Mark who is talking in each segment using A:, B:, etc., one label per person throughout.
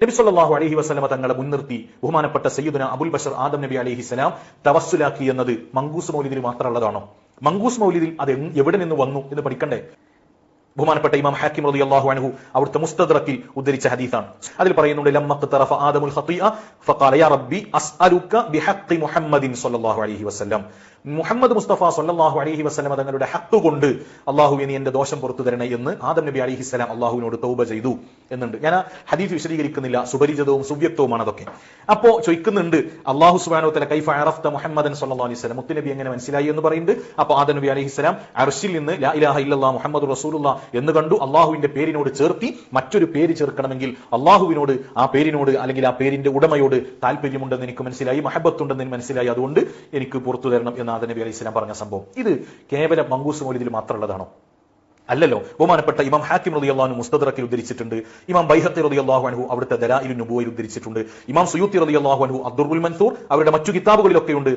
A: നബി സല്ലല്ലാഹു അലൈഹി വസല്ലമ തങ്ങളെ മുൻനിർത്തി ബഹുമാനപ്പെട്ട സയ്യിദുന അബുൽ ബഷർ ആദം നബി അലൈഹിസ്സലാം തവസ്സുലാക്കി എന്നത് മങ്കൂസ് മൗലിദിൽ മാത്രമുള്ളതാണോ? മങ്കൂസ് മൗലിദിൽ അത് എവിടെ നിന്ന് വന്നു എന്ന് പഠിക്കണ്ടേ? ബഹുമാനപ്പെട്ട ഇമാം ഹാക്കിം റളിയല്ലാഹു അൻഹു അവിടുത്തെ മുസ്തദ്റക്കിൽ ഉദ്ധരിച്ച ഹദീസാണ്. അതിൽ പറയുന്നുണ്ട്, ലമ്മഖ്തറഫ ആദമുൽ ഖതീഅ ഫഖാല യാ റബ്ബി അസ്അലുക ബിഹഖ്ഖി മുഹമ്മദിൻ സ്വല്ലല്ലാഹു അലൈഹി വസല്ലം. മുഹമ്മദ് മുസ്തഫ സ്വല്ലല്ലാഹു അലൈഹി വസല്ലം തങ്ങളുടെ ഹഖ് കൊണ്ട് അല്ലാഹുവേ നീ എന്റെ ദോഷം പുറത്തു തരണേ എന്ന് ആദം നബി അലൈഹിസ്സലാം അല്ലാഹുവിനോട് തൗബ ചെയ്തു എന്നുണ്ട്. ഞാൻ ആ ഹദീസ് വിശദീകരിക്കുന്നില്ല, സുപരിചിതവും സുവ്യക്തവുമാണ് അതൊക്കെ. അപ്പോ ചോദിക്കുന്നുണ്ട്, അല്ലാഹു സുബ്ഹാനഹു വ തആല കൈഫ അറഫ്ത മുഹമ്മദൻ സ്വല്ലല്ലാഹു അലൈഹി വസല്ലം, മുത്തുനബി എങ്ങനെ മനസ്സിലായി എന്ന് പറയുന്നുണ്ട്. അപ്പൊ ആദം നബി അലൈഹിസ്സലാം അർശിൽ നിന്ന് ലാ ഇലാഹ ഇല്ലല്ലാഹ് മുഹമ്മദുർ റസൂലുള്ളാഹ് എന്ന് കണ്ടു. അള്ളാഹുവിന്റെ പേരിനോട് ചേർത്തി മറ്റൊരു പേര് ചേർക്കണമെങ്കിൽ അള്ളാഹുവിനോട് ആ പേരിനോട് അല്ലെങ്കിൽ ആ പേരിന്റെ ഉടമയോട് താല്പര്യമുണ്ടെന്ന് എനിക്ക് മനസ്സിലായി, മഹബത്തുണ്ടെന്ന് മനസ്സിലായി, അതുകൊണ്ട് എനിക്ക് പുറത്തു തരണം എന്ന് ആദം നബി അലൈഹി സ്വലാം പറഞ്ഞ സംഭവം ഇത് കേവലം മങ്കൂസ് മൗലിദിൽ മാത്രമുള്ളതാണോ? അല്ലല്ലോ. ബഹുമാനപ്പെട്ട ഇമാം ഹാക്കിം റളിയല്ലാഹു അൻഹു മുസ്തദ്റക്കിൽ ഉദ്ധരിച്ചിട്ടുണ്ട്. ഇമാം ബൈഹഖി റളിയല്ലാഹു അൻഹു അവിടുത്തെ ദലായിലുൻ നുബുവയിൽ ഉദ്ധരിച്ചിട്ടുണ്ട്. ഇമാം സുയൂത്തി റളിയല്ലാഹു അൻഹു അദ്ദുറുൽ മൻസൂർ അവരുടെ മറ്റു കിതാബുകളിലൊക്കെ ഉണ്ട്.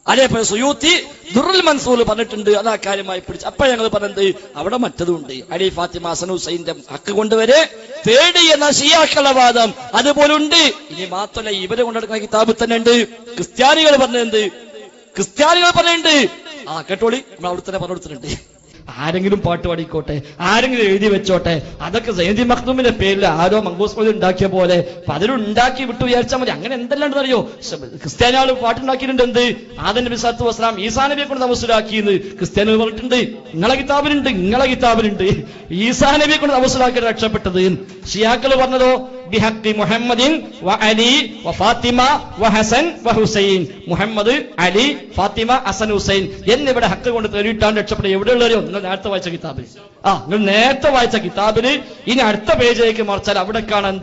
B: അതേപോലെ സുയൂത്തി ദുറുൽ മൻസൂർ പറഞ്ഞിട്ടുണ്ട്. അത് ആ കാര്യമായി പിടിച്ചു. അപ്പൊ ഞങ്ങൾ പറഞ്ഞത് അവിടെ മറ്റതുണ്ട്. അലി ഫാത്തിമ ഹസൻ ഹുസൈന്റെ ഹക്ക് കൊണ്ടുവരെ തേടി എന്ന ഷിയാക്കളുടെ വാദം അതുപോലെ ഉണ്ട്. ഇനി മാത്രമല്ല, ഇവരെ കൊണ്ടെടുക്കുന്ന കിതാബിൽ തന്നെ ഉണ്ട്. ക്രിസ്ത്യാനികൾ പറഞ്ഞിട്ടുണ്ട്. കേട്ടോളി, നമ്മൾ അവിടെ തന്നെ പറഞ്ഞെടുത്തിട്ടുണ്ട്. ആരെങ്കിലും പാട്ട് പാടിക്കോട്ടെ, ആരെങ്കിലും എഴുതി വെച്ചോട്ടെ, അതൊക്കെ സയ്യിദി മഖ്ദൂമിന്റെ പേരിൽ ആരോ മങ്കൂസ് മൗലിദ് ഉണ്ടാക്കിയ പോലെ പലരുണ്ടാക്കി വിട്ടു വിചാരിച്ചാൽ മതി. അങ്ങനെ എന്തെല്ലാം അറിയോ? ക്രിസ്ത്യാനികൾ പാട്ടുണ്ടാക്കിയിട്ടുണ്ട്. എന്ത്? ആദം നബി സല്ലല്ലാഹു അലൈഹി വസല്ലം ഈസാ നബിയെ കൊണ്ട് തവസ്സുലാക്കിയെന്ന് ക്രിസ്ത്യാനികൾ പറഞ്ഞിട്ടുണ്ട്. നിങ്ങളെ കിതാബിലുണ്ട് ഈസാ നബിയെ കൊണ്ട് തവസ്സുലാക്കി രക്ഷപ്പെട്ടത്. ഷിയാക്കൾ പറഞ്ഞതോ ബിഹഖ്ഖി മുഹമ്മദിൻ വ അലി വ ഫാത്തിമ വ ഹസൻ വ ഹുസൈൻ. മുഹമ്മദ്, അലി, ഫാത്തിമ, ഹസൻ, ഹുസൈൻ എന്നിവിടെ ഹക്ക് കൊണ്ട് തേടിയിട്ടാണ് രക്ഷപ്പെട്ടത്. എവിടെയുള്ളവരോ നിങ്ങൾ നേരത്തെ വായിച്ച കിതാബില് ഇനി അടുത്ത പേജിലേക്ക് മറിച്ചാൽ അവിടെ കാണാൻ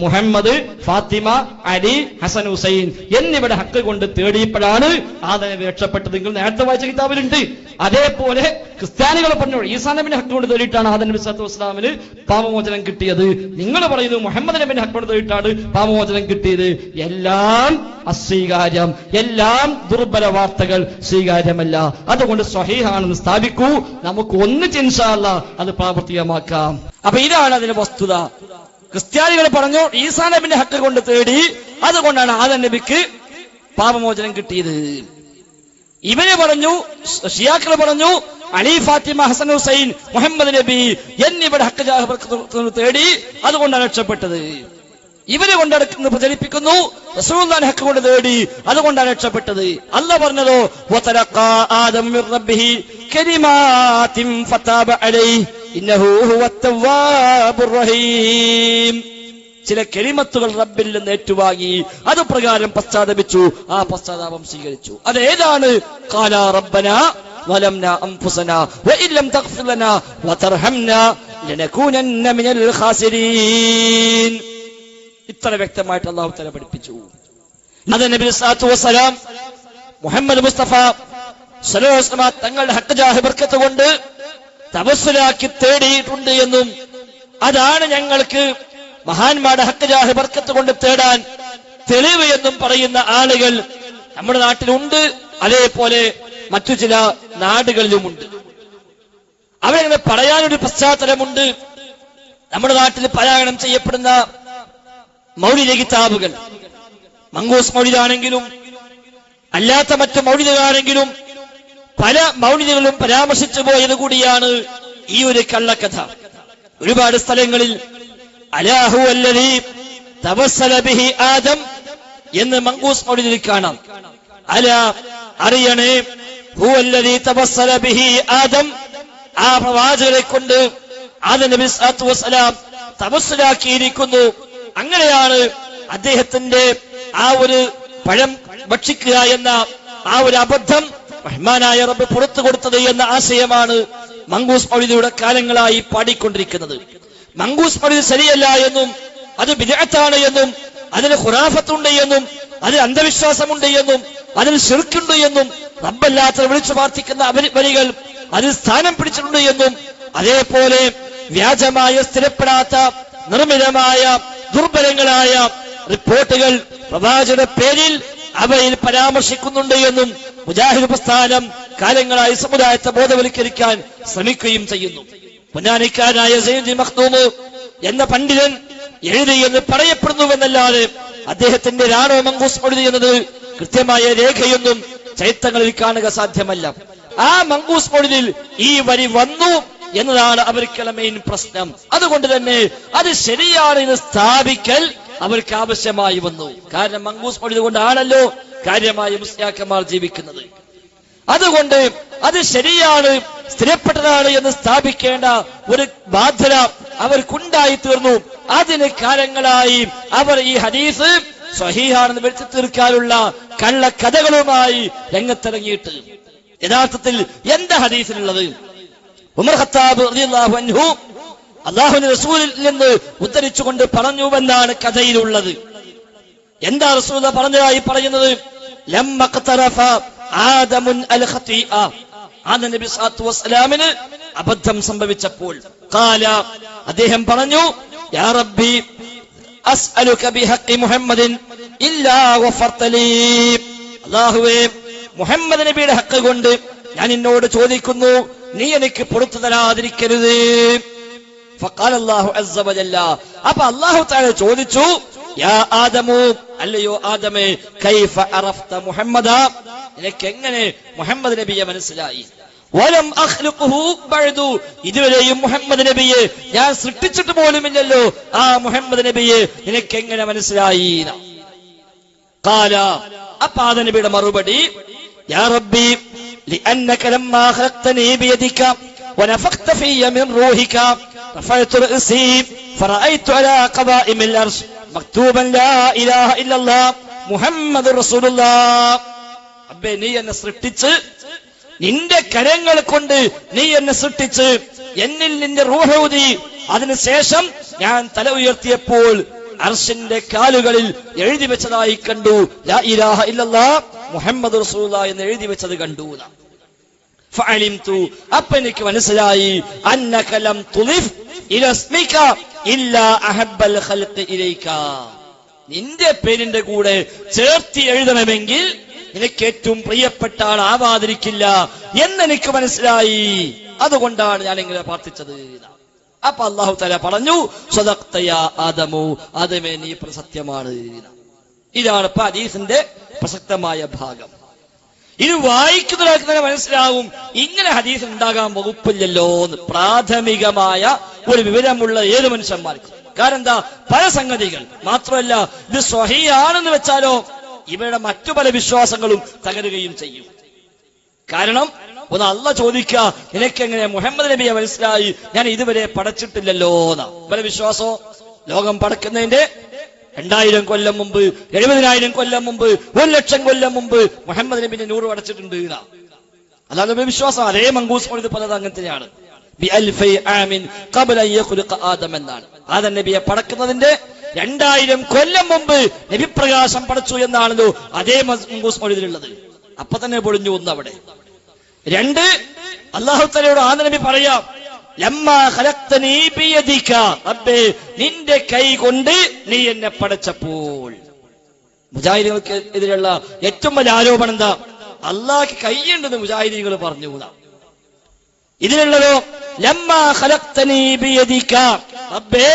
B: മുഹമ്മദ്, ഫാത്തിമ, അലി, ഹസൻ, ഹുസൈൻ എന്നിവിടെ ഹക്ക് കൊണ്ട് തേടിയപ്പോഴാണ് ആദം രക്ഷപ്പെട്ടത്. നിങ്ങൾ നേരത്തെ വായിച്ച കിതാബിലുണ്ട്. അതേപോലെ ക്രിസ്ത്യാനികൾ പറഞ്ഞു ഈസാ നബിന്റെ ഹക്ക് കൊണ്ട് തേടിയിട്ടാണ് ആദം നബി സല്ലല്ലാഹു അലൈഹി വസല്ലമിന് പാപമോചനം കിട്ടിയത്. നിങ്ങൾ പറയുന്നു മുഹമ്മദ് നബിന്റെ ഹക്ക് കൊണ്ട് തേടിയിട്ടാണ് പാപമോചനം കിട്ടിയത്. എല്ലാം അസ്വീകാര്യം, എല്ലാം ദുർബല വാർത്തകൾ, സ്വീകാര്യമല്ല. അതുകൊണ്ട് സ്വഹീഹാണെന്ന് സ്ഥാപിക്കൂ. നമുക്ക് ഒന്നിച്ച് ഇൻഷാ അല്ലാഹ് അത് പ്രാവർത്തികമാക്കാം. അപ്പൊ ഇതാണ് അതിന്റെ വസ്തുത. ക്രിസ്ത്യാനികൾ പറഞ്ഞു ഈസാ നബിന്റെ ഹക്ക് കൊണ്ട് തേടി, അതുകൊണ്ടാണ് ആദം നബിക്ക് പാപമോചനം കിട്ടിയത്. ഇവര് പറഞ്ഞു, ഷിയാക്കൾ പറഞ്ഞു അലി, ഫാത്തിമ, ഹസൻ, ഹുസൈൻ, മുഹമ്മദ് നബി എന്നിവരുടെ ഹക്ക് തേടി, അതുകൊണ്ടാണ് രക്ഷപ്പെട്ടത്. ഇവര് കൊണ്ടെടുക്കുന്ന പ്രചരിപ്പിക്കുന്നു റസൂലുള്ളാഹിന്റെ ഹക്ക് കൊണ്ട് തേടി, അതുകൊണ്ടാണ് രക്ഷപ്പെട്ടത്. അല്ലാഹ് പറഞ്ഞതോ വതലഖാ ആദം മിർ റബ്ബിഹി കലിമാതിൻ ഫതാബ അലൈഹി ഇന്നഹു ഹുവത് തവ്വാബുർ റഹീം. ചില കലിമത്തുകൾ റബ്ബിൽ നിന്ന് ഏറ്റുവാങ്ങി അതുപ്രകാരം പശ്ചാത്തപിച്ചു, ആ പശ്ചാത്താപം സ്വീകരിച്ചു. അതേതാണ്? ഖാലാ റബ്ബനാ വലംനാ അൻഫുസനാ വഇൻ ലം തഗ്ഫിർ ലനാ വതർഹംനാ ലനകൂനന്ന മിനൽ ഖാസിരീൻ. ഇത്ര വ്യക്തമായിട്ട് അല്ലാഹു തആല പഠിപ്പിച്ചു. അത് നബി സല്ലല്ലാഹു അലൈഹി വസല്ലം മുഹമ്മദ് മുസ്തഫ സല്ലല്ലാഹു അലൈഹി വസല്ലം തങ്ങളുടെ ഹക്ക് ജാഹ് ബർക്കത്ത് കൊണ്ട് തവസ്സുലാക്കി തേടിയിട്ടുണ്ട് എന്നും അതാണ് ഞങ്ങൾക്ക് മഹാന്മാരുടെ ഹക്ക് ജാഹ് ബർക്കത്ത് കൊണ്ട് തേടാൻ തെളിവ് എന്നും പറയുന്ന ആളുകൾ നമ്മുടെ നാട്ടിലുണ്ട്. അതേപോലെ മറ്റു ചില നാടുകളിലുമുണ്ട്. അവരങ്ങനെ പറയാനൊരു പശ്ചാത്തലമുണ്ട്. നമ്മുടെ നാട്ടിൽ പാരായണം ചെയ്യപ്പെടുന്ന മൗലിദ് കിതാബുകൾ, മങ്കൂസ് മൗലിദാണെങ്കിലും അല്ലാത്ത മറ്റു മൗലിദുകളാണെങ്കിലും പല മൗലിദുകളും പരാമർശിച്ചു പോയത് കൂടിയാണ് ഈ ഒരു കള്ളക്കഥ. ഒരുപാട് സ്ഥലങ്ങളിൽ അലാഹു അല്ലദീ തവസ്സല ബിഹി ആദം എന്ന് മങ്കൂസ് മൗലിദിൽ കാണാം. അലാ അറിയണേ, ഹുവല്ലദീ തവസ്സല ബിഹി ആദം, ആ പ്രവാചകരെ കൊണ്ട് ആദം നബി സല്ലല്ലാഹു അലൈഹി വസല്ലം തവസ്സുലാക്കിയിരിക്കുന്നു. അങ്ങനെയാണ് അദ്ദേഹത്തിന്റെ ആ ഒരു പഴം ഭക്ഷിക്കുക എന്ന ആ ഒരു അബദ്ധം റഹ്മാനായ റബ്ബ് പുറത്തു കൊടുത്തത് എന്ന ആശയമാണ് മങ്കൂസ് മൗലിദിലൂടെ കാലങ്ങളായി പാടിക്കൊണ്ടിരിക്കുന്നത്. മങ്കൂസ് മൗലിദ് ശരിയല്ല എന്നും അത് ബിദ്അത്താണ് എന്നും അതിന് ഖുറാഫത്തുണ്ട് എന്നും അതിൽ അന്ധവിശ്വാസമുണ്ട് എന്നും അതിൽ ശിർക്കുണ്ട് എന്നും റബ്ബല്ലാത്ത വിളിച്ചു പ്രാർത്ഥിക്കുന്ന വരികൾ അതിൽ സ്ഥാനം പിടിച്ചിട്ടുണ്ട് എന്നും അതേപോലെ വ്യാജമായ സ്ഥിരപ്പെടാത്ത നിർമ്മിതമായ ദുർബലങ്ങളായ റിപ്പോർട്ടുകൾ പ്രവാചകരുടെ പേരിൽ അവയിൽ പരാമർശിക്കുന്നുണ്ട് എന്നും മുജാഹിദ് പ്രസ്ഥാനം കാലങ്ങളായി സമുദായത്തെ ബോധവൽക്കരിക്കാൻ ശ്രമിക്കുകയും ചെയ്യുന്നു. പൊന്നാനിക്കാരനായ സയ്യിദ് മഖ്ദൂം എന്ന പണ്ഡിതൻ എഴുതി എന്ന് പറയപ്പെടുന്നുവെന്നല്ലാതെ അദ്ദേഹത്തിന്റെ രാണോ മങ്കൂസ് മൗലിദ് എന്നത് കൃത്യമായ രേഖയൊന്നും ചരിത്രങ്ങളിൽ കാണുക സാധ്യമല്ല. ആ മങ്കൂസ് മൗലിദിൽ ഈ വരി വന്നു എന്നതാണ് അവർക്കുള്ള മെയിൻ പ്രശ്നം. അതുകൊണ്ട് തന്നെ അത് ശരിയാണ് എന്ന് സ്ഥാപിക്കൽ അവർക്ക് ആവശ്യമായി വന്നു. കാരണം മങ്കൂസ് മൗലിദ് കൊണ്ടാണല്ലോ കാര്യമായ മുസ്ലിയാക്കന്മാർ ജീവിക്കുന്നത്. അതുകൊണ്ട് അത് ശരിയാണ്, സ്ഥിരപ്പെട്ടതാണ് എന്ന് സ്ഥാപിക്കേണ്ട ഒരു ബാധ്യത അവർക്കുണ്ടായി തീർന്നു. അതിന് കാലങ്ങളായി അവർ ഈ ഹദീസ് സ്വഹീഹാണെന്ന് വരുത്തി തീർക്കാനുള്ള കള്ളക്കഥകളുമായി രംഗത്തിറങ്ങിയിട്ട് യഥാർത്ഥത്തിൽ എന്താ ഹദീസിലുള്ളത്? ഉമർ ഖത്താബ് റളിയല്ലാഹു അൻഹു അല്ലാഹുവിന്റെ റസൂലിൽ നിന്ന് ഉദ്ധരിച്ചുകൊണ്ട് പറഞ്ഞുവെന്നാണ് കഥയിലുള്ളത്. എന്താ റസൂൽ പറഞ്ഞതായി പറയുന്നത്? ലമ്മ ഖതറഫ ആദമുൻ അൽ ഖതീഅ, ആദം നബി സല്ലല്ലാഹു അലൈഹി വസല്ലമിന് അബദ്ധം സംഭവിച്ചപ്പോൾ ഖാല, അദ്ദേഹം പറഞ്ഞു, യാ റബ്ബി അസ്അലുക ബിഹഖി മുഹമ്മദിൻ ഇല്ലാ ഗഫർത ലീ, അല്ലാഹുവേ മുഹമ്മദ് നബിയുടെ ഹഖ് കൊണ്ട് ഞാൻ നിന്നോട് ചോദിക്കുന്നു, നീ എനിക്ക് പുറത്തു തരാതിരിക്കരുത്. ഫഖാല അല്ലാഹു അസ്സ വജല്ല, അപ്പോൾ അല്ലാഹു തആല ചോദിച്ചു, യാ ആദമു, അല്ലയോ ആദമേ, കൈഫ അറഫ്ത മുഹമ്മദ, നിനക്ക് എങ്ങനെ മുഹമ്മദ് നബിയെ മനസ്സിലായി? വലം അഖ്ലുഖുഹു ബഅദു, ഇതുവരെയും മുഹമ്മദ് നബിയെ ഞാൻ സൃഷ്ടിച്ചിട്ട് പോലുമില്ലല്ലോ, ആ മുഹമ്മദ് നബിയെ നിനക്ക് എങ്ങനെ മനസ്സിലായി? ഖാല, അപ്പോൾ ആദം നബിയുടെ മറുപടി, യാ റബ്ബി لأنك لما خلقتني بيدك ونفخت في من روحك رفعت رأسي فرأيت على قوائم الأرش مكتوبا لا إله إلا الله محمد رسول الله. അബ്ബേ, നീ എന്നെ സൃഷ്ടിച്ച് നിന്റെ കരങ്ങൾ കൊണ്ട് നീ എന്നെ സൃഷ്ടിച്ച് എന്നിൽ നിന്റെ റൂഹ് ഊതി അതിനുശേഷം ഞാൻ തല ഉയർത്തിയപ്പോൾ അർശിന്റെ കാലുകളിൽ എഴുതി വെച്ചതായി കണ്ടു, ലാ ഇലാഹ ഇല്ലല്ലാഹ് മുഹമ്മദ് റസൂലുള്ളാഹ് എന്ന് എഴുതി വെച്ചത് കണ്ടു. ഫഅലിംതു, അപ്പോൾ എനിക്ക് മനസ്സിലായി, അന്നക ലം തുളിഫ് ഇലാ ഇസ്മിക ഇല്ലാ അഹബ്ബൽ ഖൽഖി ഇലൈക, നിന്റെ പേരിന്റെ കൂടെ ചേർത്തി എഴുതണമെങ്കിൽ നിനക്ക് ഏറ്റവും പ്രിയപ്പെട്ട ആൾ ആവാതിരിക്കില്ല എന്നെനിക്ക് മനസ്സിലായി. അതുകൊണ്ടാണ് ഞാൻ ഇങ്ങനെ പ്രാർത്ഥിച്ചത്. അപ്പൊ അല്ലാഹു തആല പറഞ്ഞു, സദഖ്ത യാ ആദമു, ആദമേ നീ സത്യമാണ്. ഇതാണ് ഇപ്പൊ ഹദീസിന്റെ പ്രസക്തമായ ഭാഗം. ഇത് വായിക്കുന്നവർക്ക് തന്നെ മനസ്സിലാവും ഇങ്ങനെ ഹദീസ് ഉണ്ടാകാൻ വകുപ്പില്ലല്ലോ എന്ന്, പ്രാഥമികമായ ഒരു വിവരമുള്ള ഏത് മനുഷ്യന്മാർക്കും. കാരണം എന്താ, പല സംഗതികൾ മാത്രമല്ല, ഇത് സ്വഹീഹാണെന്ന് വെച്ചാലോ ഇവരുടെ മറ്റു പല വിശ്വാസങ്ങളും തകരുകയും ചെയ്യും. കാരണം ഒന്ന് അള്ളാഹ് ചോദിക്കുക, നിനക്കെങ്ങനെ മുഹമ്മദ് നബിയെ മനസ്സിലായി? ഞാൻ ഇതുവരെ പടച്ചിട്ടില്ലല്ലോ എന്നാ പല വിശ്വാസോ. ലോകം പടക്കുന്നതിന്റെ 2000 കൊല്ലം മുമ്പ്, 70,000 കൊല്ലം മുമ്പ്, 1,00,000 കൊല്ലം മുമ്പ് മുഹമ്മദ് നബിന്റെ നൂറ് പടച്ചിട്ടുണ്ട്. അല്ലാതെ വിശ്വാസം. അതേ മങ്കൂസ് മൗലിദ് പലത് അങ്ങനെ തന്നെയാണ്. എന്നാണ് ആദം നബിയെ പടക്കുന്നതിന്റെ 2000 കൊല്ലം മുമ്പ് നബിപ്രകാശം പടച്ചു എന്നാണല്ലോ അതേ മങ്കൂസ് മൗലിദിലുള്ളത്. അപ്പൊ തന്നെ പൊളിഞ്ഞു ഒന്ന് അവിടെ. 2, അല്ലാഹു തആലയോട് ആദം നബി പറയാം, ലമ്മാ ഖലഖ്തനീ ബിയദിക, റബ്ബേ നിന്റെ കൈ കൊണ്ട് നീ എന്നെ പടച്ചപ്പോൾ. മുജാഹിദീങ്ങൾക്ക് എതിരെയുള്ള ഏറ്റവും വലിയ ആരോപണം എന്താ? അല്ലാഹുക്ക് കൈയുണ്ടെന്ന് മുജാഹിദീങ്ങൾ പറഞ്ഞു. ഇതിലുള്ളതോ ലമ്മാ ഖലഖ്തനീ ബിയദിക, റബ്ബേ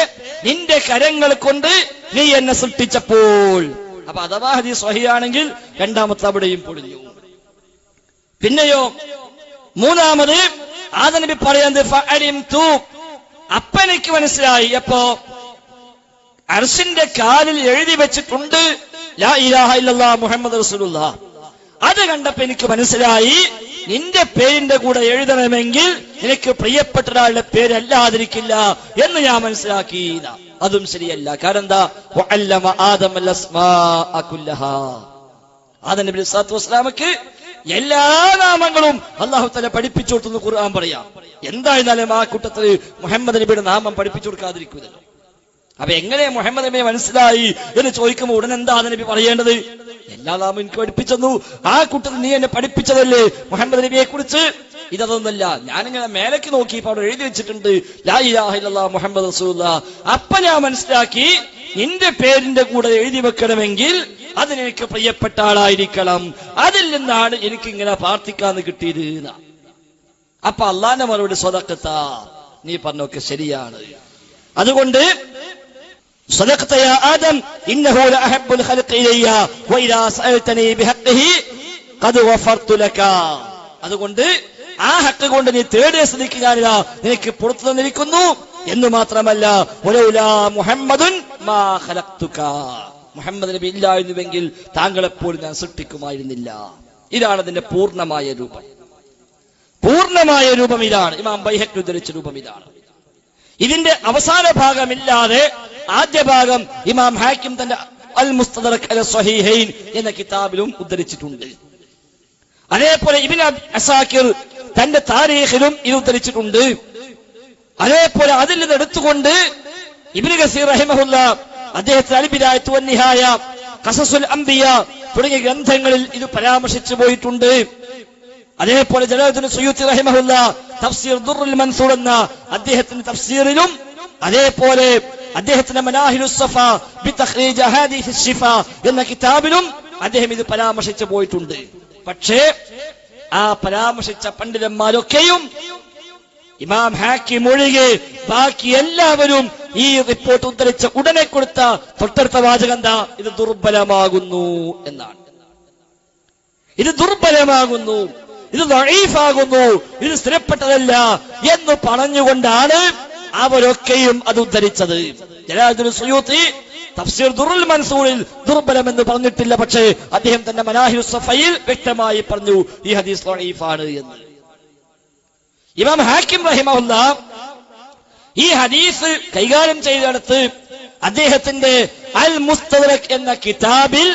B: നിന്റെ കരങ്ങൾ കൊണ്ട് നീ എന്നെ സൃഷ്ടിച്ചപ്പോൾ. അപ്പൊ അഥവാ ഹദീസ് സ്വഹീഹാണെങ്കിൽ രണ്ടാമത്തെ അവിടെയും പൊളിഞ്ഞു. പിന്നെയോ 3 ആദം നബി പറയുന്നത് ഫഅലിംതു, അപ്പനെനിക്ക് മനസ്സിലായി. അപ്പോ അർശിന്റെ കാലിൽ എഴുതി വെച്ചിട്ടുണ്ട് ലാ ഇലാഹ ഇല്ലല്ലാഹ് മുഹമ്മദ് റസൂലുള്ളാഹ്. അത് കണ്ടപ്പോ എനിക്ക് മനസ്സിലായി, നിന്റെ പേരിന്റെ കൂടെ എഴുതണമെങ്കിൽ നിനക്ക് പ്രിയപ്പെട്ട ഒരാളുടെ പേരല്ലാതിരിക്കില്ല എന്ന് ഞാൻ മനസ്സിലാക്കി. അതും ശരിയല്ല. കാരണം എന്താ, വഅല്ലമ ആദമൽ അസ്മാഅ കുല്ലഹാ, ആദം നബി സല്ലല്ലാഹു അലൈഹി വസല്ലമക്ക് എല്ലാ നാമങ്ങളും അല്ലാഹു തആല പഠിപ്പിച്ചു കൊടുത്തു ഖുർആൻ പറയാം. എന്തായിരുന്നാലും ആ കൂട്ടത്തിൽ മുഹമ്മദ് നബിയുടെ നാമം പഠിപ്പിച്ചു കൊടുക്കാതിരിക്കുമല്ലോ. അപ്പൊ എങ്ങനെ മുഹമ്മദ് നബിയെ മനസ്സിലായി എന്ന് ചോദിക്കുമ്പോൾ ഉടനെ എന്താ നബി പറയേണ്ടത്? എല്ലാ നാമം എനിക്ക് പഠിപ്പിച്ചെന്നു, ആ കൂട്ടത്തിൽ നീ എന്നെ പഠിപ്പിച്ചതല്ലേ മുഹമ്മദ് നബിയെ കുറിച്ച്. ഇതൊന്നുമല്ല, ഞാനിങ്ങനെ മേലേക്ക് നോക്കിയപ്പോൾ അവിടെ എഴുതി വെച്ചിട്ടുണ്ട് ലാ ഇലാഹ ഇല്ലല്ലാഹ് മുഹമ്മദ് റസൂലുള്ളാഹ്. അപ്പൊ ഞാൻ മനസ്സിലാക്കി, നിന്റെ പേരിന്റെ കൂടെ എഴുതി വെക്കണമെങ്കിൽ അതിനെനിക്ക് പ്രിയപ്പെട്ട ആളായിരിക്കണം. അതിൽ നിന്നാണ് എനിക്കിങ്ങനെ പ്രാർത്ഥിക്കാന്ന് കിട്ടിയത്. അപ്പൊ അള്ളാന്റെ മറുപടി സ്വതക്കത്താ, നീ പറഞ്ഞൊക്കെ ശരിയാണ്. അതുകൊണ്ട് صدقت يا آدم إنه لأحب الخلق إلي وإذا سألتني بحقه قد غفرت لك. അതുകൊണ്ട് ആ ഹക്ക് കൊണ്ട് നീ തേടിയ സ്ഥിതിക്ക് ഞാനിതാ നിനക്ക് പുറത്തു തന്നിരിക്കുന്നു എന്ന് മാത്രമല്ല വലൗലാ മുഹമ്മദുൻ മാ ഖലഖ്തുക, മുഹമ്മദ് നബി ഇല്ലായിരുന്നുവെങ്കിൽ താങ്കളെപ്പോലും ഞാൻ സൃഷ്ടിക്കുമായിരുന്നില്ല. ഇതാണ് അതിന്റെ പൂർണ്ണമായ രൂപം. പൂർണ്ണമായ രൂപം ഇതാണ്. ഇമാം ബൈഹഖി ഉദ്ധരിച്ച രൂപം ഇതാണ്. ഇതിന്റെ അവസാന ഭാഗമില്ലാതെ ആദ്യ ഭാഗം ഇമാം ഹാക്കിം തന്റെ അൽ മുസ്തദറക് അല സ്വഹീഹൈൻ എന്ന കിതാബിലും ഉദ്ധരിച്ചിട്ടുണ്ട്. അതേപോലെ ഇബ്നു അസാക്കിർ തന്റെ താരീഖിലും ഇത് ഉദ്ധരിച്ചിട്ടുണ്ട്. അതേപോലെ അതിൽ നിന്ന് എടുത്തുകൊണ്ട് ഇബ്നു കസീർ റഹിമഹുല്ലാ അദ്ദേഹത്തിന്റെ അൽ ബിദായത്തു വൻ നിഹായ, ഖസസുൽ അംബിയ തുടങ്ങിയ ഗ്രന്ഥങ്ങളിൽ ഇത് പരാമർശിച്ചു പോയിട്ടുണ്ട്. അതേപോലെ ജലാലുദ്ദീൻ സുയൂത്തി റഹിമഹുല്ലാ തഫ്സീർ ദുർറുൽ മൻസൂർ എന്ന അദ്ദേഹത്തിന്റെ തഫ്സീറിലും, അതേപോലെ അദ്ദേഹത്തിന്റെ മനാഹിലുസ് സഫ ബി തഖ്രീജ് അഹാദീസ് ശിഫ എന്ന കിതാബിലും അദ്ദേഹം ഇത് പരാമർശിച്ചു പോയിട്ടുണ്ട്. പക്ഷേ ആ പരാമർശിച്ച പണ്ഡിതന്മാരൊക്കെയും ഇമാം ഹാക്കിം ഒഴികെ ബാക്കി എല്ലാവരും ഈ റിപ്പോർട്ട് ഉദ്ധരിച്ച ഉടനെ കൊടുത്ത തൊട്ടടുത്ത വാചകം എന്താ? ഇത് ദുർബലമാകുന്നു എന്നാണ്. ഇത് ദുർബലമാകുന്നു, ഇത് ദഈഫാകുന്നു, ഇത് സ്ഥിരപ്പെട്ടതല്ല എന്ന് പറഞ്ഞുകൊണ്ടാണ് അവരൊക്കെയും അത് ഉദ്ധരിച്ചത്. ജലാലുദ്ദീൻ സുയൂത്തി തഫ്സീർ ദുറുൽ മൻസൂറിൽ ദുർബലം എന്ന് പറഞ്ഞിട്ടില്ല, പക്ഷേ അദ്ദേഹം തന്നെ മനാഹിലുസ് സഫയിൽ വ്യക്തമായി പറഞ്ഞു ഈ ഹദീസ് ദഈഫാണ് എന്ന്. ഇമാം ഹാക്കിം റഹിമഹുല്ലാ ഈ ഹദീസ് കൈകാര്യം ചെയ്തെടുത്ത് അദ്ദേഹത്തിന്റെ അൽ മുസ്തദറക് എന്ന കിതാബിൽ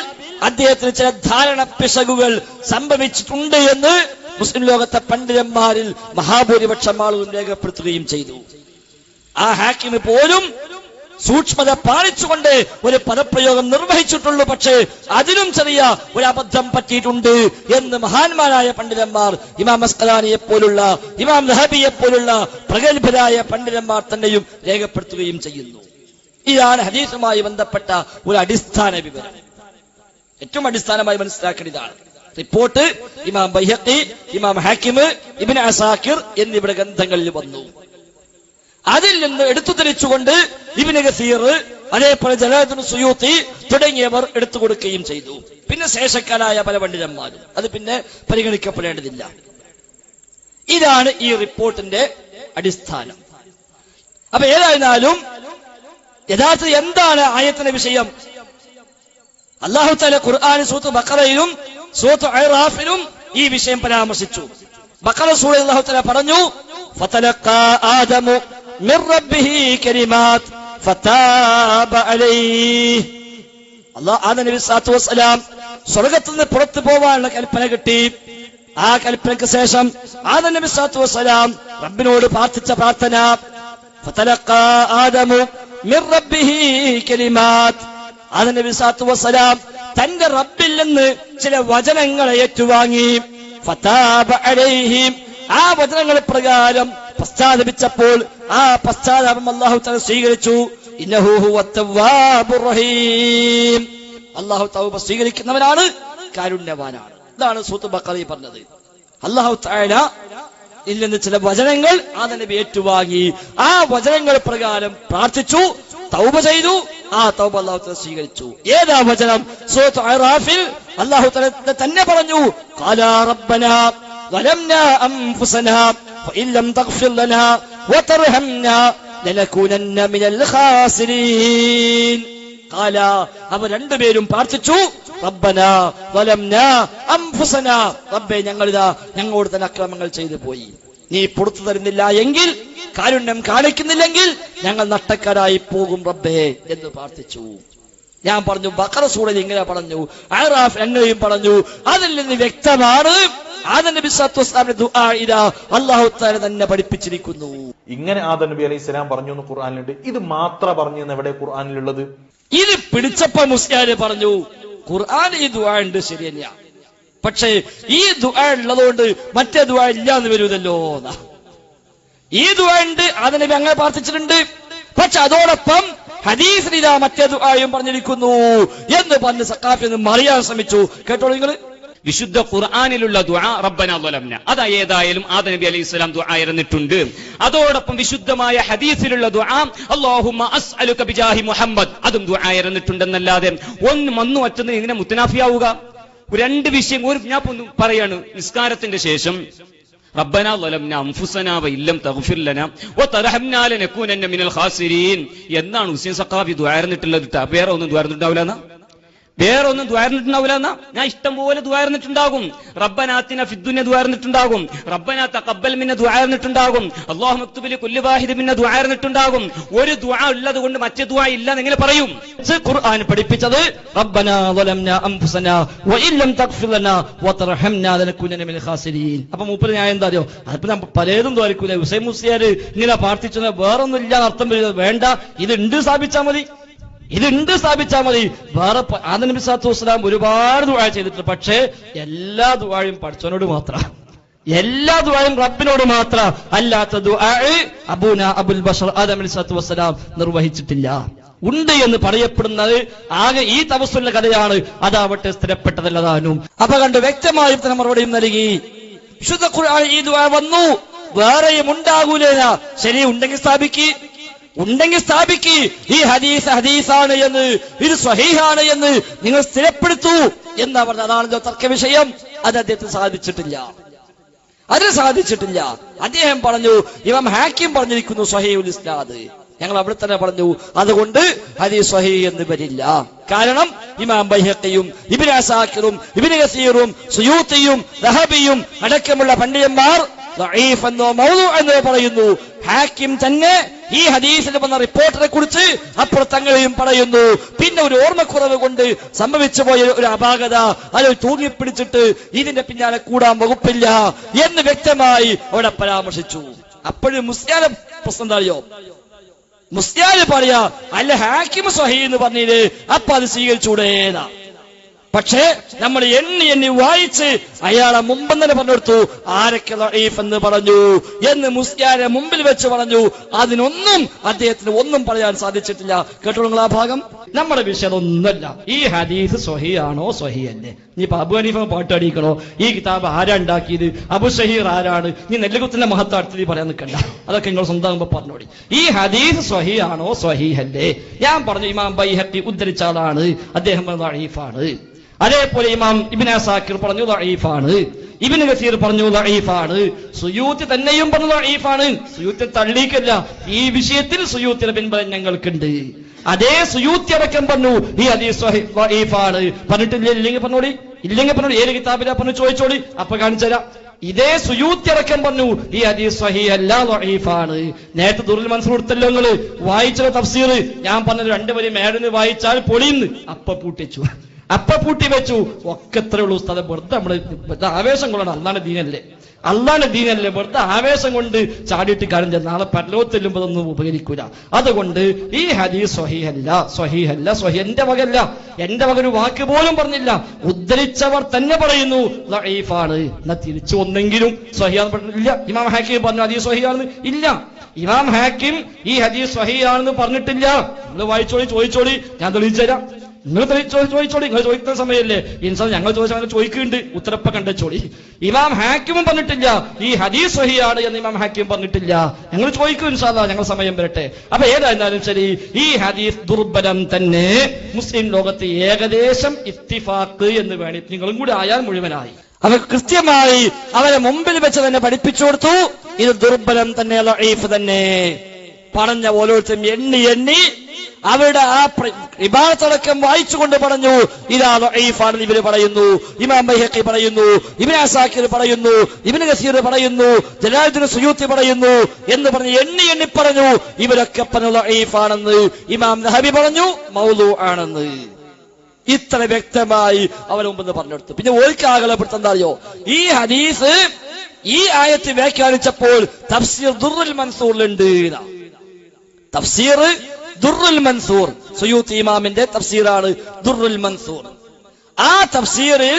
B: അദ്ദേഹത്തിന് ചില ധാരണ പിശകുകൾ സംഭവിച്ചിട്ടുണ്ട് എന്ന് മുസ്ലിം ലോകത്തെ പണ്ഡിതന്മാരിൽ മഹാഭൂരിപക്ഷം ആളുകളും രേഖപ്പെടുത്തുകയും ചെയ്തു. ആ ഹാക്കിന് പോലും സൂക്ഷ്മത പാലിച്ചുകൊണ്ട് ഒരു പദപ്രയോഗം നിർവഹിച്ചിട്ടുള്ളൂ, പക്ഷേ അതിലും ചെറിയ ഒരു അബദ്ധം പറ്റിയിട്ടുണ്ട് എന്ന് മഹാന്മാരായ പണ്ഡിതന്മാർ ഇമാം അസ്ഖലാനിയെ പോലുള്ള, ഇമാം ദഹബിയെ പോലുള്ള പ്രഗത്ഭരായ പണ്ഡിതന്മാർ തന്നെയും രേഖപ്പെടുത്തുകയും ചെയ്യുന്നു. ഇതാണ് ഹദീസുമായി ബന്ധപ്പെട്ട ഒരു അടിസ്ഥാന വിവരം. ഏറ്റവും അടിസ്ഥാനമായി മനസ്സിലാക്കേണ്ടതാണ്. റിപ്പോർട്ട് ഇമാം ബൈഹഖി, ഇമാം ഹാക്കിം, ഇബ്നു അസാക്കിർ എന്നിവരുടെ ഗ്രന്ഥങ്ങളിൽ വന്നു. അതിൽ നിന്ന് എടുത്തുതിരിച്ചുകൊണ്ട് ഇബ്നു കസീർ, അതേപോലെ ജലാലുദ്ദീൻ സുയൂത്തി തുടങ്ങിയവർ എടുത്തു കൊടുക്കുകയും ചെയ്തു. പിന്നെ ശേഷക്കാരായ പല പണ്ഡിതന്മാരും, അത് പിന്നെ പരിഗണിക്കപ്പെടേണ്ടതില്ല. ഇതാണ് ഈ റിപ്പോർട്ടിന്റെ അടിസ്ഥാനം. അപ്പൊ ഏതായിരുന്നാലും യഥാർത്ഥത്തിൽ എന്താണ് ആയത്തിന്റെ വിഷയം? അല്ലാഹു തആല ഖുർആൻ സൂറത്ത് ബഖറയിലും സൂറത്ത് അഅറാഫിലും ഈ വിഷയം പരാമർശിച്ചു. ബഖറ സൂറയിൽ അല്ലാഹു തആല പറഞ്ഞു, ഫതലഖാ ആദമു മിർ റബ്ബിഹി കലിമാത് ഫതാബ അലൈഹി. ആദം നബി സ്വല്ലല്ലാഹു അലൈഹി വസല്ലം സ്വർഗ്ഗത്തിൽ നിന്ന് പുറത്തു പോവാനുള്ള കൽപ്പന കിട്ടി. ആ കൽപ്പനയ്ക്ക് ശേഷം ആദം നബി സ്വല്ലല്ലാഹു അലൈഹി വസല്ലം റബ്ബിനോട് പ്രാർത്ഥിച്ച പ്രാർത്ഥന, ഫതലഖാ ആദമു മിർ റബ്ബിഹി കലിമാത്. ആദം നബി സ്വല്ലല്ലാഹു അലൈഹി വസല്ലം തന്റെ റബ്ബിൽ നിന്ന് ചില വചനങ്ങളെ ഏറ്റുവാങ്ങി. ഫതാബ അലൈഹി, ആ വചനങ്ങൾ പ്രകാരം പശ്ചാത്തപിച്ചപ്പോൾ ആ പശ്ചാത്താപം അല്ലാഹു തആല സ്വീകരിച്ചു. ഇന്നഹു ഹുവത് തവ്വാബുർ റഹീം, അല്ലാഹു തൗബ സ്വീകരിക്കുന്നവനാണ്, കാരുണ്യവാനാണ്. ഇതാണ് സൂറത്ത് ബഖറയിൽ പറഞ്ഞത്. അല്ലാഹു തആല ഇതിൽ നിന്ന് ചില വചനങ്ങൾ ആദം നബി ഏറ്റുവാങ്ങി. ആ വചനങ്ങൾ പ്രകാരം പ്രാർത്ഥിച്ചു, തൗബ ചെയ്തു. ആ തൗബ അല്ലാഹു തആല സ്വീകരിച്ചു. ഏതാ വചനം? സൂറത്ത് അഅറാഫിൽ അല്ലാഹു തആല തന്നെ പറഞ്ഞു, ഖാലാ റബ്ബനാ ظلمنا أنفسنا وإن لم تغفر لنا وترحمنا لنكونن من الخاسرين. قال അവർ രണ്ടുപേരും പ്രാർത്ഥിച്ചു, റബ്ബനാ ظلمنا أنفسنا, റബ്ബേ ഞങ്ങളിതാ ഞങ്ങളോട് തന്നെ അക്രമങ്ങൾ ചെയ്തു പോയി, നീ പുറത്തു തരുന്നില്ല എങ്കിൽ, കാരുണ്യം കാണിക്കുന്നില്ലെങ്കിൽ ഞങ്ങൾ നഷ്ടക്കാരായി പോകും റബ്ബേ എന്ന് പ്രാർത്ഥിച്ചു. ഞാൻ പറഞ്ഞു ബഖറ സൂറയിൽ ഇങ്ങനെ പറഞ്ഞു, അഅറാഫ് അങ്ങനെയും പറഞ്ഞു. അതിൽ നിന്ന് വ്യക്തമാണ് ആദം നബി സ്വല്ലല്ലാഹു അലൈഹി വസല്ലം ദുആ ഇദാ അല്ലാഹു തആല തന്നെ പഠിപ്പിച്ചിരിക്കുന്നു.
A: ഇങ്ങനെ ആദം നബി അലൈഹി സ്വലാം പറഞ്ഞു എന്ന് ഖുർആനിലുണ്ട്. ഇത് മാത്രം പറഞ്ഞു എന്ന് എവിടെ ഖുർആനിലുള്ളത്?
B: ഇത് പിടിച്ചപ്പോൾ മുസ്ലിയാര് പറഞ്ഞു ഖുർആൻ ഈ ദുആ ഉണ്ട്, ശരി തന്നെയാ, പക്ഷേ ഈ ദുആ ഉള്ളതുകൊണ്ട് മറ്റേ ദുആ ഇല്ലാന്ന് വരൂതല്ലോ. ഈ ദുആ ഉണ്ട്, ആദം നബി അങ്ങനെ പ്രാർത്ഥിച്ചിട്ടുണ്ട്, പക്ഷെ അതോടൊപ്പം ഹദീസിൽ ഇതാ മറ്റേ ദുആയും പറഞ്ഞിരിക്കുന്നു എന്ന് പറഞ്ഞ് സഖാഫി ഒന്ന് മറിയാൻ ശ്രമിച്ചു. കേട്ടോളൂ നിങ്ങൾ.
C: വിശുദ്ധ ഖുർആനിലുള്ള ദുആ റബ്ബനാ ളലംന, അത് ഏതായാലും ആദം നബി അലൈഹി സ്വലാം ദുആ ഇരുന്നിട്ടുണ്ട്. അതോടൊപ്പം വിശുദ്ധമായ ഹദീസിലുള്ള ദുആ അല്ലാഹുമ്മ അസ്അലുക ബിജാഹി മുഹമ്മദ്, അതും ദുആ ഇരുന്നിട്ടുണ്ടെന്നല്ലാതെ ഒന്നും മറ്റൊന്നും ഇങ്ങനെ മുത്തനാഫിയാവുക. രണ്ട് വിഷയം ഞാൻ പറയാണ്. നിസ്കാരത്തിന്റെ ശേഷം റബ്ബനാ ളലംന അൻഫുസനാ വഇല്ലം തഗ്ഫിർ ലനാ വതർഹംനാ ലനകൂനന്ന മിനൽ ഖാസിരീൻ എന്നാണ് ഹുസൈൻ സഖാഫി ദുആ ഇരുന്നിട്ടുള്ളത്. വേറെ ഒന്നും ദുആ ഇരുന്നിട്ടുണ്ടാവില്ല, വേറെ ഒന്നും ദ്വാരന്നിട്ടുണ്ടാവില്ല. ഞാൻ ഇഷ്ടം പോലെ ദ്വാരന്നിട്ടുണ്ടാകും. റബ്ബനാത്തിന ഫിദ്ദുനിയ ദ്വാരന്നിട്ടുണ്ടാകും, റബ്ബനാ തഖബ്ബൽ മിന്ന ദ്വാരന്നിട്ടുണ്ടാകും, അല്ലാഹു മക്തുബ് ലി കുല്ലി വാഹിദി മിന്ന ദ്വാരന്നിട്ടുണ്ടാകും. ഒരു ദുആ ഉള്ളത് കൊണ്ട് മറ്റേ ദുആ ഇല്ല എങ്ങനെ പറയും?
B: ഖുർആൻ പഠിപ്പിച്ചത് റബ്ബനാ ളലംനാ അൻഫുസനാ വഇല്ലം തഗ്ഫിർ ലനാ വതർഹംനാ ലനകൂനന്ന മിനൽ ഖാസിരീൻ. അപ്പൊ മൂപ്പര് ഞാൻ എന്താ അറിയോ, അതിപ്പോ ഞാൻ പലതും ദ്വാരിക്കൂല. ഹുസൈൻ മുസ്ലിയാർ ഇങ്ങനെ പ്രാർത്ഥിച്ചത് വേറൊന്നും ഇല്ല അർത്ഥം വരുന്നത് വേണ്ട, ഇതുണ്ട് സ്ഥാപിച്ചാൽ മതി, ഇതുണ്ട് സ്ഥാപിച്ചാൽ മതി. വേറെ ആദം നബി സ്വല്ലല്ലാഹു അലൈഹി വസല്ലം ഒരുപാട് ദുആ ചെയ്തിട്ടുണ്ട്. പക്ഷേ എല്ലാ ദുആയും പഠിച്ചവനോട് മാത്രം, എല്ലാ ദുആയും റബ്ബിനോട് മാത്രം. അല്ലാത്ത ദുആ അബൂന അബുൽ ബഷർ ആദം നബി സ്വല്ലല്ലാഹു അലൈഹി വസല്ലം നിർവഹിച്ചിട്ടില്ല. ഉണ്ട് എന്ന് പറയപ്പെടുന്നത് ആകെ ഈ തവസ്സുലിന്റെ കഥയാണ്. അതാവട്ടെ സ്ഥിരപ്പെട്ടതല്ലതാനും. അപ്പൊ കണ്ടു വ്യക്തമായി മറുപടിയും നൽകി. വിശുദ്ധ ഖുർആൻ ഈ ദുആ വന്നു, വേറെയും ഉണ്ടാകൂലേന. ശരി, ഉണ്ടെങ്കിൽ സ്ഥാപിക്ക് ഈ ഹദീസാണ് എന്ന്, ഇത് സ്വഹീഹാണ് എന്ന് നിങ്ങൾ സ്ഥിരപ്പെടുത്തൂ എന്നാ പറഞ്ഞത്. അതാണല്ലോ തർക്ക വിഷയം. അത് അദ്ദേഹത്തിന് സാധിച്ചിട്ടില്ല. അദ്ദേഹം പറഞ്ഞു, ഇമാം ഹാക്കിം പറഞ്ഞിരിക്കുന്നു സ്വഹീഹുൽ ഇസ്നാദ്. ഞങ്ങൾ അവിടെ തന്നെ പറഞ്ഞു, അതുകൊണ്ട് ഹദീസ് സ്വഹീഹ് എന്ന് വരില്ല. കാരണം ഇമാം ബൈഹഖിയും ഇബ്നു അസാക്കിറും ഇബ്നു കസീറും സുയൂത്തിയും ദഹബിയും അടക്കമുള്ള പണ്ഡിതന്മാർ ദഈഫ് എന്നോ മൗദൂ എന്നോ പറയുന്നു. ഹാക്കിം തന്നെ ഈ ഹദീസിൽ വന്ന റിപ്പോർട്ടിനെ കുറിച്ച് അപ്പുറത്തങ്ങളെയും പറയുന്നു. പിന്നെ ഒരു ഓർമ്മക്കുറവ് കൊണ്ട് സംഭവിച്ചു പോയ ഒരു അപാകത, അത് തൂങ്ങിപ്പിടിച്ചിട്ട് ഇതിന്റെ പിന്നാലെ കൂടാൻ വകുപ്പില്ല എന്ന് വ്യക്തമായി അവിടെ പരാമർശിച്ചു. അപ്പോഴും മുസ്ലിയാരെ പ്രശ്നം എന്തായോ, മുസ്ലിയാര് പറയാ അല്ല ഹാക്കിം സ്വഹീഹ് എന്ന് പറഞ്ഞില്ലേ, അപ്പൊ അത് സ്വീകരിച്ചൂടേന്നാ. പക്ഷേ നമ്മൾ എണ്ണി വായിച്ച് അയാളെ മുമ്പ് തന്നെ പറഞ്ഞെടുത്തു ആരൊക്കെ ദഈഫ് എന്ന് പറഞ്ഞു എന്ന് മുസ്ലിയാരെ മുമ്പിൽ വെച്ച് പറഞ്ഞു. അതിനൊന്നും അദ്ദേഹത്തിന് ഒന്നും പറയാൻ സാധിച്ചിട്ടില്ല. കേട്ടോളൂ ആ ഭാഗം. നമ്മുടെ വിഷയം ഒന്നല്ല ഈ ഹദീസ് സ്വഹീഹാണോ സ്വഹീഹല്ലേ. ഇനിയിപ്പോ അബു ഹനീഫ പാട്ടടിക്കണോ, ഈ കിതാബ് ആരാ ഉണ്ടാക്കിയത്, അബു ഷഹീർ ആരാണ്, നീ നെല്ലുകുത്തിന്റെ മഹത്വം അടുത്തത് പറയാൻ നിൽക്കണ്ട. അതൊക്കെ നിങ്ങൾ സ്വന്തമാകുമ്പോ പറഞ്ഞോടി. ഈ ഹദീസ് സ്വഹീഹാണോ സ്വഹീഹല്ലേ. ഞാൻ പറഞ്ഞു ഇമാം ബൈഹഖി ഉദ്ധരിച്ച ആളാണ്, അദ്ദേഹം ദഈഫാണ്. അതേപോലെ ഇമാം ഇബ്നു അസാക്കിർ പറഞ്ഞു ദഈഫാണ്, ഇബ്നു കസീർ പറഞ്ഞു ദഈഫാണ്, സുയൂത്തി തന്നെയും പറഞ്ഞു ദഈഫാണ്. സുയൂത്തി തള്ളിയില്ല, ഈ വിഷയത്തിൽ സുയൂത്തിയുടെ പിൻബലം ഞങ്ങൾക്കുണ്ട്. അതേ സുയൂത്തി അടക്കം പറഞ്ഞു ഈ ഹദീസ് ദഈഫാണ്. പറഞ്ഞിട്ടില്ല, ഇല്ലെങ്കിൽ പറഞ്ഞോടി, ഏത് കിതാബിലാ പറഞ്ഞു ചോദിച്ചോടി, അപ്പൊ കാണിച്ചുതരാം. ഇതേ സുയൂത്തി അടക്കം പറഞ്ഞു ഈ ഹദീസ് സ്വഹീഹ് അല്ല ദഈഫാണ്. നേരത്തെ ദുറുൽ മൻസൂർ എടുത്തല്ലോ നിങ്ങള്, വായിച്ചോ തഫ്സീർ. ഞാൻ പറഞ്ഞത് 2 വരി മേടുന്ന് വായിച്ചാൽ പൊളിയുന്നു, അപ്പ പൂട്ടി വെച്ചു. ഒക്കെ എത്രേ ഉള്ളൂ ഉസ്താദെ, വെറുതെ നമ്മള് ആവേശം കൊള്ളണം. അള്ളാന്റെ ദീനല്ലേ, വെറുതെ ആവേശം കൊണ്ട് ചാടിയിട്ട് കാര്യം ചെയ്ത് നാളെ പരലോകത്ത് ചെല്ലുമ്പോൾ ഒന്നും ഉപകരിക്കൂല. അതുകൊണ്ട് ഈ ഹദീസ് സ്വഹീഹല്ല. എന്റെ വക ഒരു വാക്ക് പോലും പറഞ്ഞില്ല. ഉദ്ധരിച്ചവർ തന്നെ പറയുന്നു ദഈഫാണ്. എന്നാ തിരിച്ചു ഒന്നെങ്കിലും സ്വഹീഹാന്ന് പറഞ്ഞില്ല. ഇമാം ഹാക്കിം പറഞ്ഞു ഹദീസ് സ്വഹീഹാണെന്ന് ഇല്ല. ഇമാം ഹാക്കിം ഈ ഹദീസ് സ്വഹീഹാണെന്ന് പറഞ്ഞിട്ടില്ല. നിങ്ങൾ വായിച്ചോളി, ചോദിച്ചോളി, ഞാൻ തെളിയിച്ചു തരാം. നിങ്ങൾ ചോദിച്ചോളി, നിങ്ങൾ ചോദിക്കുന്ന സമയല്ലേ ഇൻസാൻ ഞങ്ങൾ ചോദിച്ചാൽ ചോദിക്കുന്നുണ്ട്, ഉത്തരപ്പ കണ്ടോളി. ഇമാം ഹാക്കിമും പറഞ്ഞിട്ടില്ല ഈ ഹദീസ് സ്വഹീഹാണ് എന്ന് ഇമാം ഹാക്കിം പറഞ്ഞിട്ടില്ല. ഞങ്ങൾ ചോദിക്കും ഇൻഷാ അല്ലാഹ്, ഞങ്ങൾ സമയം വരട്ടെ. അപ്പൊ ഏതായിരുന്നാലും ശരി, ഈ ഹദീസ് ദുർബലം തന്നെ മുസ്ലിം ലോകത്ത് ഏകദേശം ഇത്തിഫാഖ് എന്ന് വേണം. നിങ്ങളും കൂടി ആയാൽ മുഴുവനായി. അവർ കൃത്യമായി അവരെ മുമ്പിൽ വെച്ച് തന്നെ പഠിപ്പിച്ചു കൊടുത്തു, ഇത് ദുർബലം തന്നെ, ദഈഫ് തന്നെ. പറഞ്ഞ ഓരോരുത്തരും എണ്ണി അവരുടെ ആ ഇബാദത്തടക്കം വായിച്ചുകൊണ്ട് പറഞ്ഞു ഇതാ ദഈഫാണെന്ന് ഇവര് പറയുന്നു. ഇമാം ബൈഹഖി പറയുന്നു, ഇബ്നു അസാക്കിർ പറയുന്നു, ഇബ്നു കസീർ പറയുന്നു, ജലാലുദ്ദീൻ സുയൂത്തി പറയുന്നു എന്ന് പറഞ്ഞ് എണ്ണി പറഞ്ഞു. ഇവരൊക്കെ പറഞ്ഞു ദഈഫാണെന്ന്. ഇമാം നഹബി പറഞ്ഞു മൗദൂ ആണെന്ന്. ഇത്ര വ്യക്തമായി അവരെ മുമ്പ് പറഞ്ഞെടുത്തു. പിന്നെ ഒരിക്കൽ ആകലപ്പെടുത്ത എന്താ അറിയോ, ഈ ഹദീസ് ഈ ആയത്ത് വ്യാഖ്യാനിച്ചപ്പോൾ തഫ്സീർ ദുർറുൽ മൻസൂറിലുണ്ട്. തഫ്സീർ ദുർറുൽ മൻസൂർ, സുയൂത്തി ഇമാമിന്റെ തഫ്സീറാണ് ദുർറുൽ മൻസൂർ. ആ തഫ്സീറിൽ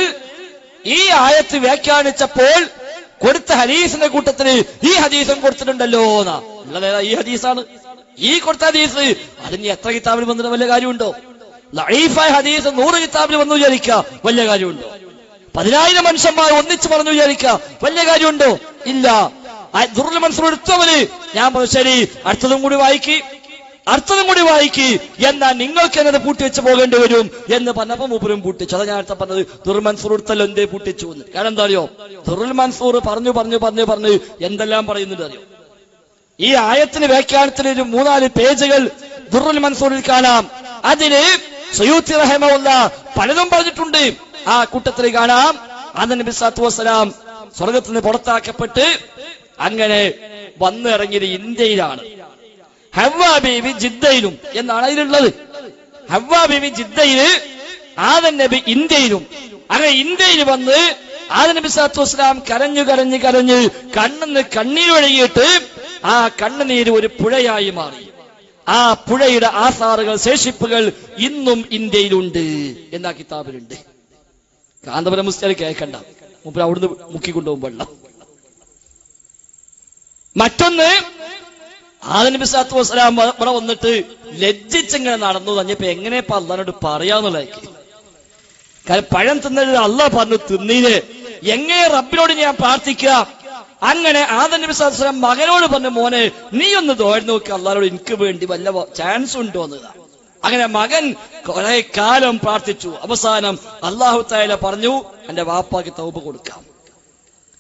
B: ഈ ആയത്ത് വ്യാഖ്യാനിച്ചപ്പോൾ കൊടുത്ത ഹദീസിന്റെ കൂട്ടത്തിന് ഈ ഹദീസും കൊടുത്തിട്ടുണ്ടല്ലോ എന്നാ ഉള്ളത്. ഈ ഹദീസാണ് ഈ കൊടുത്ത ഹദീസ്. അതിന് എത്ര കിതാബിൽ വന്നിട്ട് വല്ല കാര്യമുണ്ടോ? ദഈഫായ ഹദീസ് 100 കിതാബിൽ വന്നു വിചാരിക്കുക, വലിയ കാര്യമുണ്ടോ? 10,000 മനുഷ്യന്മാർ ഒന്നിച്ചു പറഞ്ഞു വിചാരിക്കുക, വലിയ കാര്യമുണ്ടോ? ഇല്ല. ദുർൽ മൻസൂർ എടുത്തവര് ഞാൻ പറഞ്ഞു ശരി, അടുത്തതും കൂടി വായിക്ക്, എന്നാൽ നിങ്ങൾക്ക് എന്നത് പൂട്ടിവെച്ച് പോകേണ്ടി വരും എന്ന് പറഞ്ഞപ്പോ മൂപ്പരും പൂട്ടിച്ചു. അതാ ഞാൻ അടുത്ത പറഞ്ഞത്, ദുർൽ മൻസൂർ എടുത്തല്ലോ എന്തേ പൂട്ടിച്ചു എന്ന്. കാരണം എന്താ അറിയോ, ദുർൽ മൻസൂർ പറഞ്ഞു എന്തെല്ലാം പറയുന്നുണ്ട് അറിയോ? ഈ ആയത്തിന് വ്യാഖ്യാനത്തിന് ഒരു 3-4 പേജുകൾ ദുർൽ മൻസൂറിൽ കാണാം. അതിന് സയൂത്തി റഹിമഹുല്ല പലതും പറഞ്ഞിട്ടുണ്ട്. ആ കൂട്ടത്തിൽ കാണാം, ആദം നബി സ്വല്ലല്ലാഹു അലൈഹി വസല്ലം സ്വർഗത്തിൽ നിന്ന് പുറത്താക്കപ്പെട്ട് അങ്ങനെ വന്നിറങ്ങിയത് ഇന്ത്യയിലാണ്. ഹവ്വ ബീവി ജിദ്ദയിലും എന്നാണ് അതിലുള്ളത്. ഹവ്വ ബീവി ജിദ്ദയില്, ആദം നബി ഇന്ത്യയിലും. അങ്ങനെ ഇന്ത്യയിൽ വന്ന് ആദം നബി സ്വല്ലല്ലാഹു അലൈഹി വസല്ലം കരഞ്ഞു കണ്ണിന്ന് കണ്ണീരൊഴുകിയിട്ട് ആ കണ്ണുനീര് ഒരു പുഴയായി മാറി. ആ പുഴയുടെ ആസാറുകൾ, ശേഷിപ്പുകൾ ഇന്നും ഇന്ത്യയിലുണ്ട് എന്ന കിതാബിലുണ്ട്. കാന്തപുരം മുസ്ലിം കേൾക്കണ്ട, മൂപ്പര് അവിടുന്ന് മുക്കിക്കൊണ്ടുപോകും വെള്ളം. മറ്റൊന്ന്, ആദം നബി സ്വല്ലല്ലാഹു അലൈഹി വസല്ലം ഇവിടെ വന്നിട്ട് ലജ്ജിച്ചിങ്ങനെ നടന്നു തഞ്ഞപ്പോ എങ്ങനെയപ്പോ അള്ളാഹുവിനോട് പറയാന്നുള്ളതായിരിക്കും. കാരണം പഴം തിന്നത് അള്ളാഹ് പറഞ്ഞു തിന്നീന്, എങ്ങനെ റബ്ബിനോട് ഞാൻ പ്രാർത്ഥിക്കുക? അങ്ങനെ ആദം നബി സ്വല്ലല്ലാഹു അലൈഹി വസല്ലം മകനോട് പറഞ്ഞു, മോനെ നീ ഒന്ന് ദുആ നോക്ക് അള്ളാഹുവോട്, എനിക്ക് വേണ്ടി വല്ല ചാൻസ് ഉണ്ടോ എന്നതാ. അങ്ങനെ മകൻ കുറെ കാലം പ്രാർത്ഥിച്ചു. അവസാനം അല്ലാഹു തആല പറഞ്ഞു, എന്റെ വാപ്പാക്ക് തൗബ കൊടുക്കാം.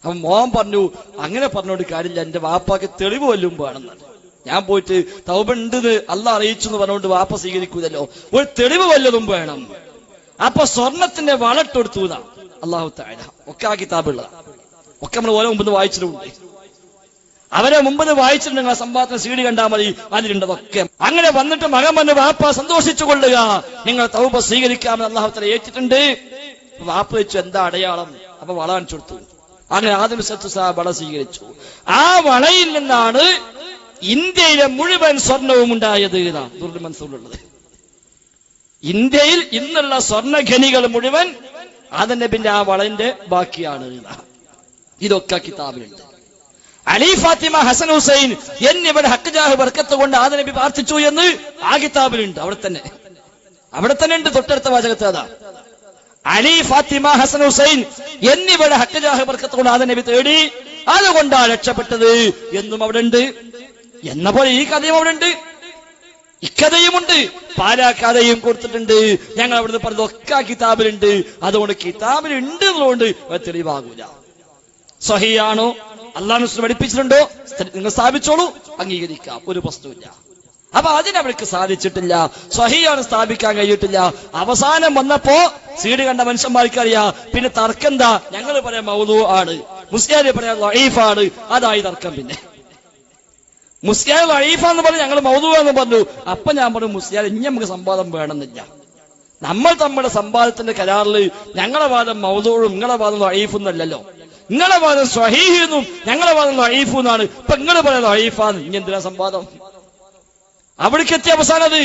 B: അപ്പൊ മോൻ പറഞ്ഞു, അങ്ങനെ പറഞ്ഞോണ്ട് കാര്യമില്ല, എന്റെ വാപ്പാക്ക് തെളിവ് വല്ലതും വേണമെന്നാണ്. ഞാൻ പോയിട്ട് തൗബ ഉണ്ടെന്ന് അള്ളാഹ് അറിയിച്ചു എന്ന് പറഞ്ഞുകൊണ്ട് വാപ്പ സ്വീകരിക്കൂലല്ലോ, ഒരു തെളിവ് വല്ലതും വേണം. അപ്പൊ സ്വർണത്തിന്റെ വളട്ടെടുത്തു അല്ലാഹു തആല. ഒക്കെ ആ കിതാബുള്ളതാ, ഒക്കെ നമ്മൾ ഓരോ മുമ്പ് വായിച്ചിട്ടുണ്ട്. അവരെ മുമ്പ് വായിച്ചിട്ടുണ്ട്. സംവാദത്തിന് സീഡി കണ്ടാൽ മതി, അതിലുണ്ടതൊക്കെ. അങ്ങനെ വന്നിട്ട് മകൻ പറഞ്ഞു, വാപ്പ സന്തോഷിച്ചു കൊള്ളുക, നിങ്ങൾ തൗബ സ്വീകരിക്കാമെന്ന് അല്ലാഹു തആല ഏറ്റിട്ടുണ്ട്. വാപ്പ വെച്ചു, എന്താ അടയാളം? അപ്പൊ വള കാണിച്ചു കൊടുത്തു. അങ്ങനെ ആദം സ്വല്ലല്ലാഹു അലൈഹി വള സ്വീകരിച്ചു. ആ വളയിൽ നിന്നാണ് ഇന്ത്യയിലെ മുഴുവൻ സ്വർണവും ഉണ്ടായത് എന്നാണ് ദുർൽ മൻസൂറിലുള്ളത്. ഇന്ത്യയിൽ ഇന്നുള്ള സ്വർണ്ണഖനികൾ മുഴുവൻ ആദം നബിന്റെ ആ വളന്റെ ബാക്കിയാണ്. ഇതൊക്കെ കിതാബിലുണ്ട്. അലി, ഫാത്തിമ, ഹസൻ, ഹുസൈൻ എന്നിവരുടെ ഹക്ക് ജാഹ് ബർക്കത്ത് കൊണ്ട് ആദം നബി പ്രാർത്ഥിച്ചു എന്ന് ആ കിതാബിലുണ്ട്. അവിടെ തന്നെ ഉണ്ട്, തൊട്ടടുത്ത വാചകത്ത് അതാ. അലി, ഫാത്തിമ, ഹസൻ, ഹുസൈൻ എന്നിവരുടെ ഹക്ക് ജാഹ് ബർക്കത്ത് കൊണ്ട് ആദം നബി തേടി, അതുകൊണ്ടാണ് രക്ഷപ്പെട്ടത് എന്നും അവിടെ ഉണ്ട്. എന്ന പോലെ ഈ കഥയും അവിടെ ഉണ്ട്, ഇക്കഥയുമുണ്ട്, പാലാക്കഥയും കൊടുത്തിട്ടുണ്ട്. ഞങ്ങൾ അവിടുന്ന് പറഞ്ഞതൊക്കെ കിതാബിലുണ്ട്. അതുകൊണ്ട് കിതാബിൽ ഉണ്ട് എന്നുകൊണ്ട് തെളിവാകൂല. സ്വഹീയാണോ, അല്ലാഹു റസൂൽ പഠിപ്പിച്ചിട്ടുണ്ടോ, നിങ്ങൾ സ്ഥാപിച്ചോളൂ, അംഗീകരിക്കാം, ഒരു പ്രശ്നമില്ല. അപ്പൊ അതിനവർക്ക് സാധിച്ചിട്ടില്ല, സ്വഹീയാണ് സ്ഥാപിക്കാൻ കഴിയിട്ടില്ല. അവസാനം വന്നപ്പോ സീഡ് കണ്ട മനുഷ്യന്മാർക്ക് അറിയാം, പിന്നെ തർക്കം എന്താ? ഞങ്ങൾ പറയാം മൗദൂ ആണ്, മുസ്ലിയാര് പറയാം ലഈഫാണ്. അതായി തർക്കം. പിന്നെ മുസ്ലിയാർ ലഈഫാന്ന് പറഞ്ഞു, ഞങ്ങൾ മൗദൂ എന്ന് പറഞ്ഞു. അപ്പൊ ഞാൻ പറഞ്ഞു, മുസ്ലിയാർ ഇനി നമുക്ക് സംവാദം വേണമെന്നില്ല. നമ്മൾ നമ്മുടെ സംവാദത്തിന്റെ കരാറിൽ ഞങ്ങളുടെ വാദം മൗദൂഉം നിങ്ങളുടെ വാദം ലഈഫും അല്ലല്ലോ. നിങ്ങളുടെ വാദം സ്വഹീഹ് എന്നും ഞങ്ങളുടെ വാദം ലഈഫും എന്നാണ്. ഇപ്പൊ നിങ്ങൾ പറയാം ലഈഫാന്ന്. ഇനി എന്തിനാ സംവാദം? അവിടേക്ക് എത്തിയ അവസാനം അത്